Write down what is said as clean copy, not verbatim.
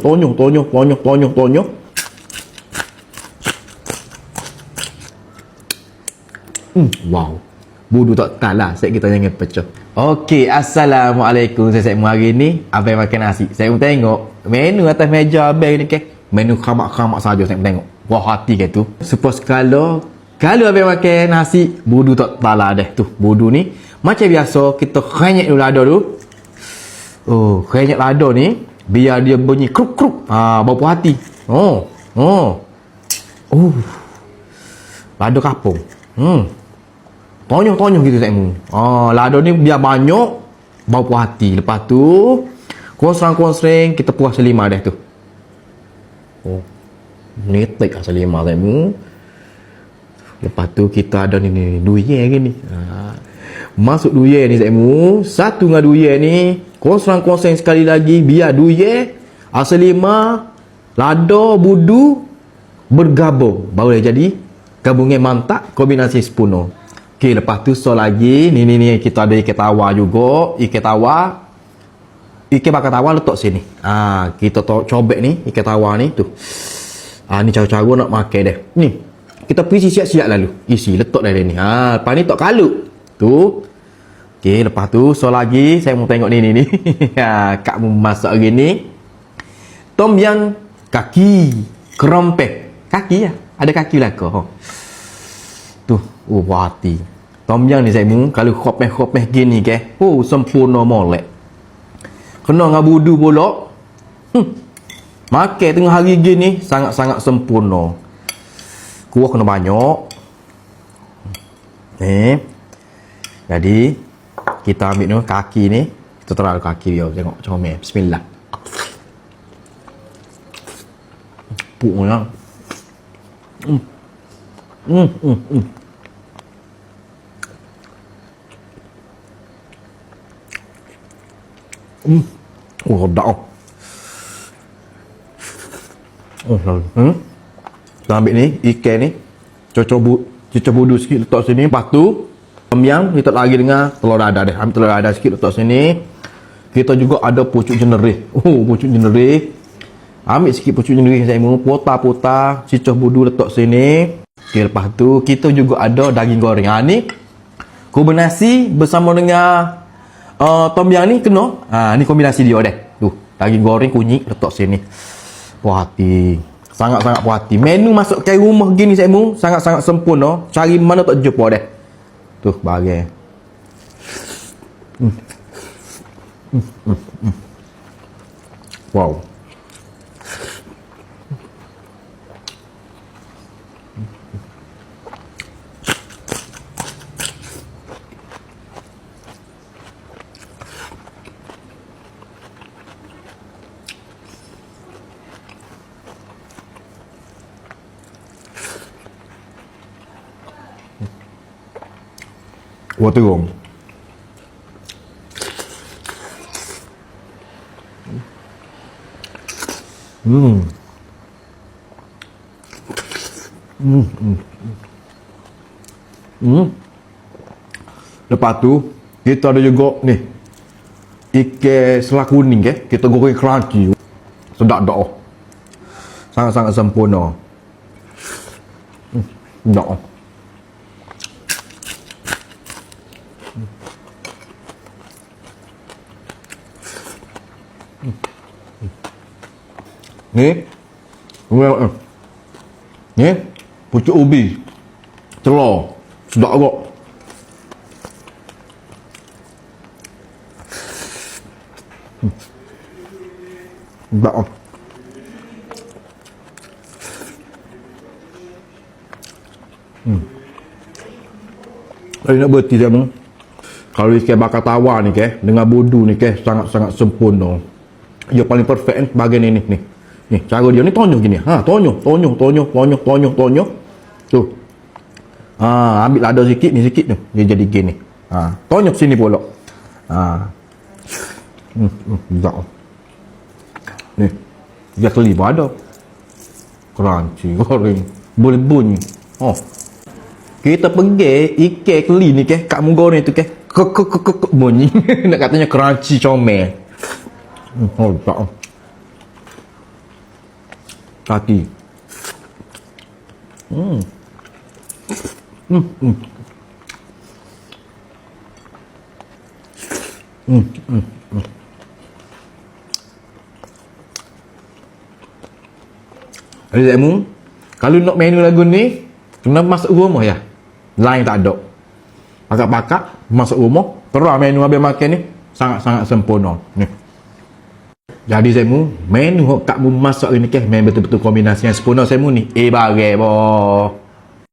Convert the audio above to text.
Tonyok. Wow. Budu tak kalah. Saya kita jangan pecah. Okey, assalamualaikum. Saya hari ni abang makan nasi. Saya pun tengok menu atas meja abang ni ke. Menu khamak-khamak saja saya pun tengok. Wah, hati ke tu. Suppose kalau abang makan nasi, budu tak kalah dah tu. Budu ni macam biasa kita krenyek dulu lada tu. Oh, krenyek lada ni biar dia bunyi kruk-kruk. Bau puas hati. Lada kapung. Tonyok gitu saya mu. Lada ni biar banyak bau puas hati. Lepas tu konsrang kita puas selima dah tu. Netek lah selima saya mu. Lepas tu kita ada ni duye lagi ni. Masuk duye ni saya mu. Satu dengan duye ni konsrang sekali lagi biar duye selima lada budu bergabung baru dia jadi gabungnya mantap kombinasi sepuno. Okey, lepas tu lagi ni kita ada ikan tawa juga. Ikan bakar tawa letak sini. Kita cobek ni ikan tawa ni tu. Ni cara-cara nak makan dah. Ni kita pergi siap-siap lalu. Isi letak dah ni. Lepas ni tak kalut. Tu. Okey, lepas tu lagi saya mau tengok ni. Kak mau masak hari ni. Tom yang kaki kerompet. Kaki ya. Ada kaki belakang. Tu, hati. Tom yang ni saya mu kalau khopeh gini ke. Sempurna molek. Kena dengan budu pula. Makan tengah hari gini sangat-sangat sempurna. Kuah kena banyak. Jadi kita ambil ni kaki ni. Kita taruh kaki dia. Tengok comel. Bismillah. Puknya. Dak. Kita ambil ni ikan ni. Cocok budu sikit letak sini. Lepas tu tom yang kita lagi dengan telur dadar dah. Ambil telur dadar sikit letak sini. Kita juga ada pucuk jenerih. Pucuk jenerih. Ambil sikit pucuk jenerih saya mau potah cicah budu letak sini. Okay, lepas tu kita juga ada daging goreng. Ni kombinasi bersama dengan tom yang ni kena. Ni kombinasi dia dah. Tu, daging goreng kunyit letak sini. Puas hati. Sangat-sangat puas hati. Menu masuk ke rumah gini saya mu sangat-sangat sempurna. Cari mana tak jumpa dah. Tu bagai. Wow. Wah, terung. Lepas tu kita ada juga ni ikan selak kuning ke. Kita goreng crunchy. Sedap dah. Sangat-sangat sempurna. Dah. Ni pucuk ubi telur sedap agak. Sedap. Kalau nak berhenti dia mu, kalau ikan bakar tawa ni ke dengan budu ni ke sangat-sangat sempurna. Dia paling perfect bahagian ini ni. Ni cara dia ni tonyok gini. Tonyok. Tu. Ambil lada sikit ni sikit tu. Dia jadi gini. Tonyok sini pula. Ni. Dia keli pun ada. Crunchy goreng. Boleh bunyi. Kita pergi ikan keli ni ke kat goreng tu ke. Bunyi. Nak katanya crunchy comel. Tak. Kaki. Jadi Zamu, kalau nak menu lagu ni, kena masuk rumah ya. Lain tak ada. Pakak-pakak masuk rumah, terus menu habis makan ni sangat-sangat sempurna. Ni. Jadi Zamu, menu hok tak mu masak ni ke, memang betul-betul kombinasi yang sempurna Zamu ni. Bagai boh.